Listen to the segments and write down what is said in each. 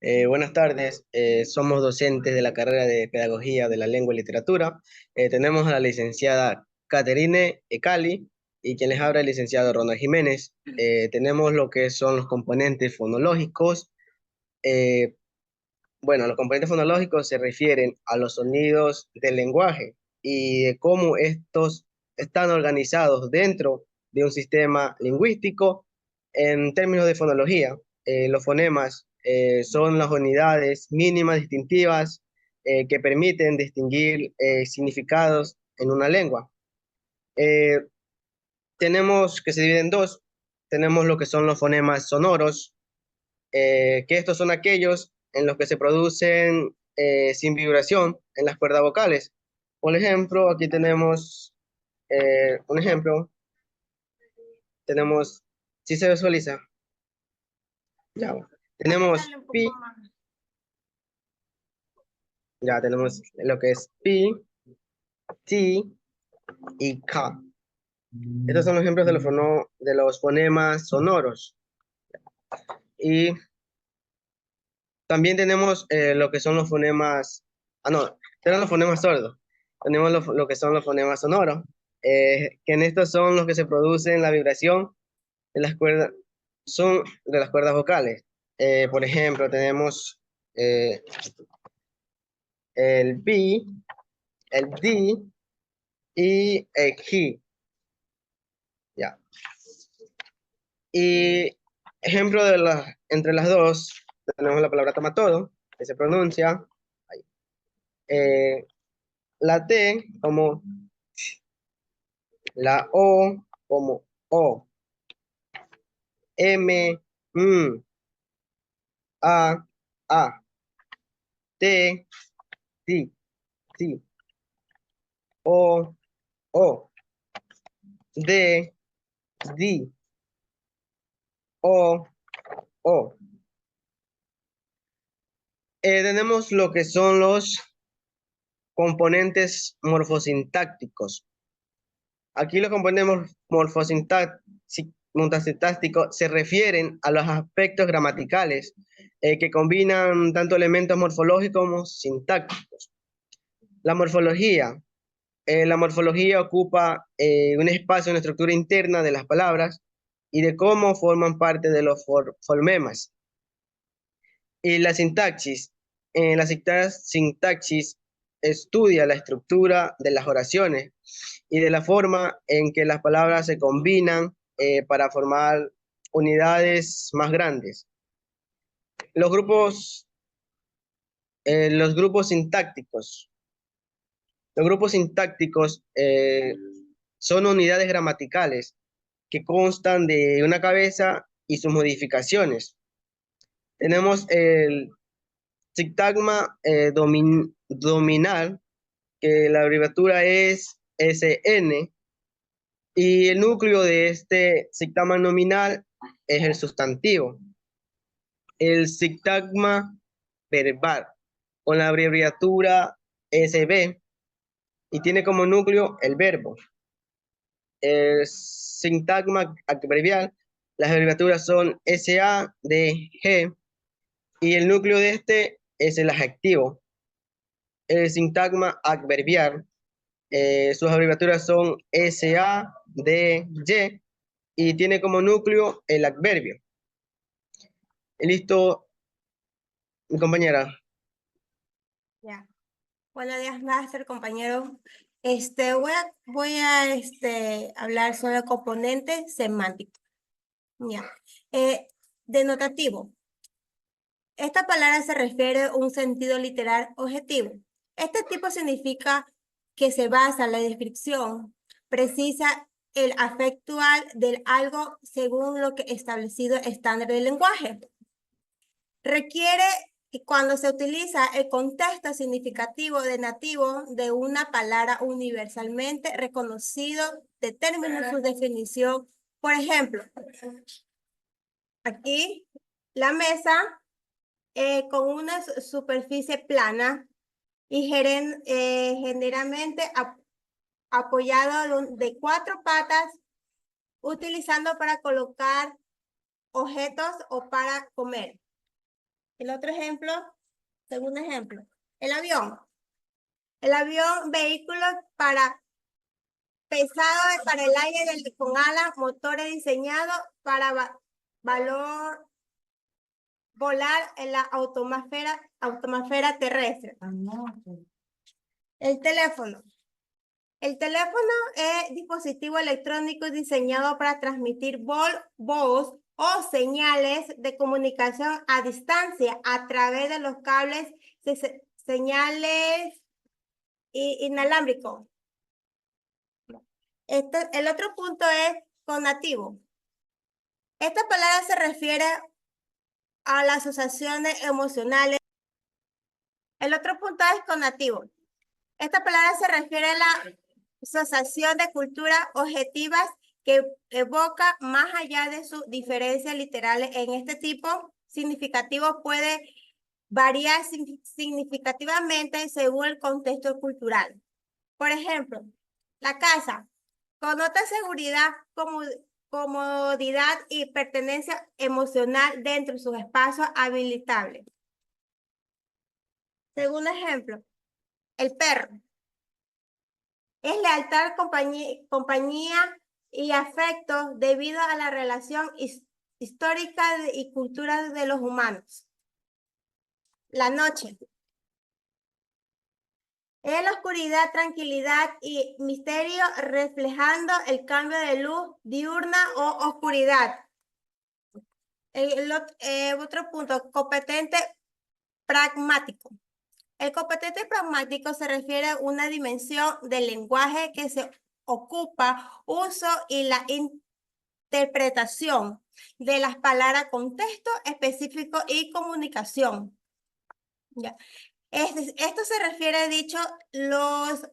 Buenas tardes, somos docentes de la carrera de Pedagogía de la Lengua y Literatura. Tenemos a la licenciada Caterine Ecali y quien les habla el licenciado Ronald Jiménez. Tenemos lo que son los componentes fonológicos. Eh, bueno, los componentes fonológicos se refieren a los sonidos del lenguaje y de cómo estos están organizados dentro de un sistema lingüístico. En términos de fonología, los fonemas son las unidades mínimas distintivas que permiten distinguir significados en una lengua. Eh, Tenemos que se dividen en dos. Tenemos lo que son los fonemas sonoros, que estos son aquellos en los que se producen sin vibración en las cuerdas vocales. Por ejemplo, aquí tenemos un ejemplo. Tenemos, si se visualiza, ya. Tenemos Acércale un pi, poco más. ya tenemos lo que es pi, ti y ka. Estos son los ejemplos de de los fonemas sonoros. Y también tenemos lo que son los fonemas, no, eran los fonemas sordos. Tenemos lo que son los fonemas sonoros, que en estos son los que se producen la vibración de las cuerdas, son de las cuerdas vocales. Por ejemplo, tenemos eh, el B, el D y el G. Ya. Y ejemplo de entre las dos, tenemos la palabra tomatodo, que se pronuncia ahí. La T como la O como O, M, M, A, A, T, T, T, O, O, D, D, O, O. Tenemos lo que son los componentes morfosintácticos. Aquí los componentes morfosintácticos se refieren a los aspectos gramaticales que combinan tanto elementos morfológicos como sintácticos. La morfología. La morfología ocupa un espacio en la estructura interna de las palabras y de cómo forman parte de los fonemas. Y la sintaxis. Sintaxis estudia la estructura de las oraciones y de la forma en que las palabras se combinan para formar unidades más grandes. Los grupos, los grupos sintácticos. Los grupos sintácticos son unidades gramaticales que constan de una cabeza y sus modificaciones. Tenemos el sintagma dominal, que la abreviatura es SN, y el núcleo de este sintagma nominal es el sustantivo. El sintagma verbal, con la abreviatura SB, y tiene como núcleo el verbo. El sintagma adverbial, las abreviaturas son SA, D, G, y el núcleo de este es el adjetivo. El sintagma adverbial, sus abreviaturas son SA, D, Y, y tiene como núcleo el adverbio. Listo, mi compañera. Ya. Buenos días, máster, compañero. Voy a hablar sobre el componente semántico. Ya. Denotativo. Esta palabra se refiere a un sentido literal objetivo. Este tipo significa que se basa en la descripción precisa el afectual del algo según lo que establecido estándar del lenguaje. Requiere que cuando se utiliza el contexto significativo de nativo de una palabra universalmente reconocido, determina su definición. Por ejemplo, aquí la mesa con una superficie plana y generalmente apoyado de cuatro patas, utilizando para colocar objetos o para comer. El otro ejemplo, segundo ejemplo, el avión. El avión, vehículo pesado para el aire con alas, motores diseñados para volar en la atmósfera terrestre. El teléfono. El teléfono es dispositivo electrónico diseñado para transmitir voz o señales de comunicación a distancia a través de los cables de señales inalámbricos. El otro punto es connativo. Esta palabra se refiere a las asociaciones emocionales. El otro punto es connativo. Esta palabra se refiere a la asociación de culturas objetivas que evoca más allá de sus diferencias literales. En este tipo significativo puede variar significativamente según el contexto cultural. Por ejemplo, la casa connota seguridad, comodidad y pertenencia emocional dentro de sus espacios habilitables. Segundo ejemplo, el perro. Es lealtad, compañía y afecto debido a la relación histórica y cultural de los humanos. La noche. Es la oscuridad, tranquilidad y misterio reflejando el cambio de luz diurna o oscuridad. Otro punto, competente pragmático. El competente pragmático se refiere a una dimensión del lenguaje que se ocupa, uso y la interpretación de las palabras, contexto específico y comunicación. Ya. Esto se refiere, dicho, los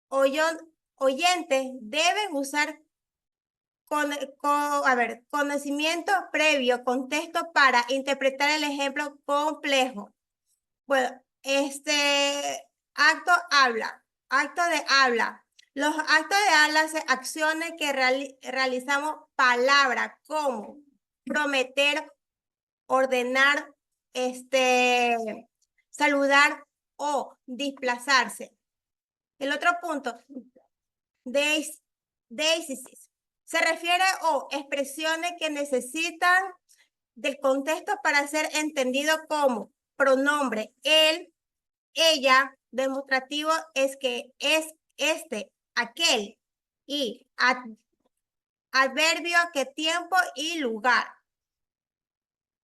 oyentes deben usar conocimiento previo, contexto para interpretar el ejemplo complejo. Bueno, acto de habla. Los actos de habla son acciones que realizamos palabras como prometer, ordenar, saludar o desplazarse. El otro punto, déisis, se refiere a expresiones que necesitan del contexto para ser entendido como pronombre él, ella, demostrativo es que es aquel y adverbio que tiempo y lugar.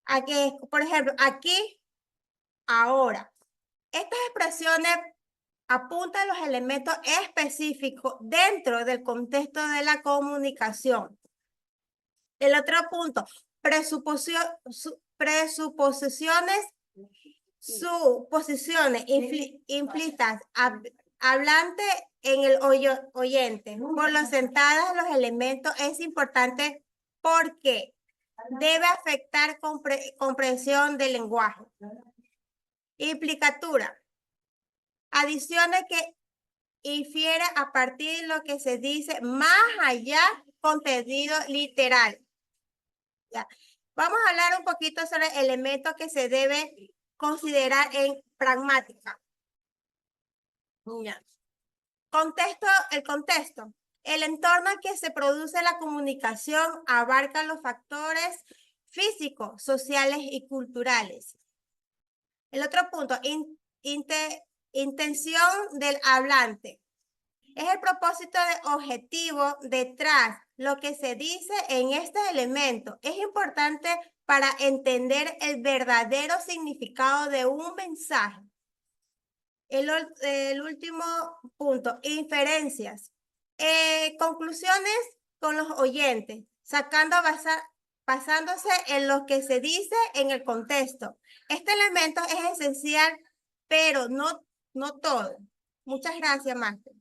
Aquí, por ejemplo, aquí, ahora. Estas expresiones apuntan los elementos específicos dentro del contexto de la comunicación. El otro punto, presuposiciones, suposiciones implícitas, hablante en el oyente. Por lo sentadas los elementos es importante porque debe afectar comprensión del lenguaje. Implicatura. Adiciones que infiere a partir de lo que se dice más allá contenido literal. Ya. Vamos a hablar un poquito sobre elementos que se debe considerar en pragmática. Ya. El contexto. El entorno en que se produce la comunicación abarca los factores físicos, sociales y culturales. El otro punto, intención del hablante. Es el propósito objetivo detrás lo que se dice en este elemento. Es importante para entender el verdadero significado de un mensaje. El último punto, inferencias. Conclusiones con los oyentes, basándose en lo que se dice en el contexto. Este elemento es esencial, pero no todo. Muchas gracias, Máster.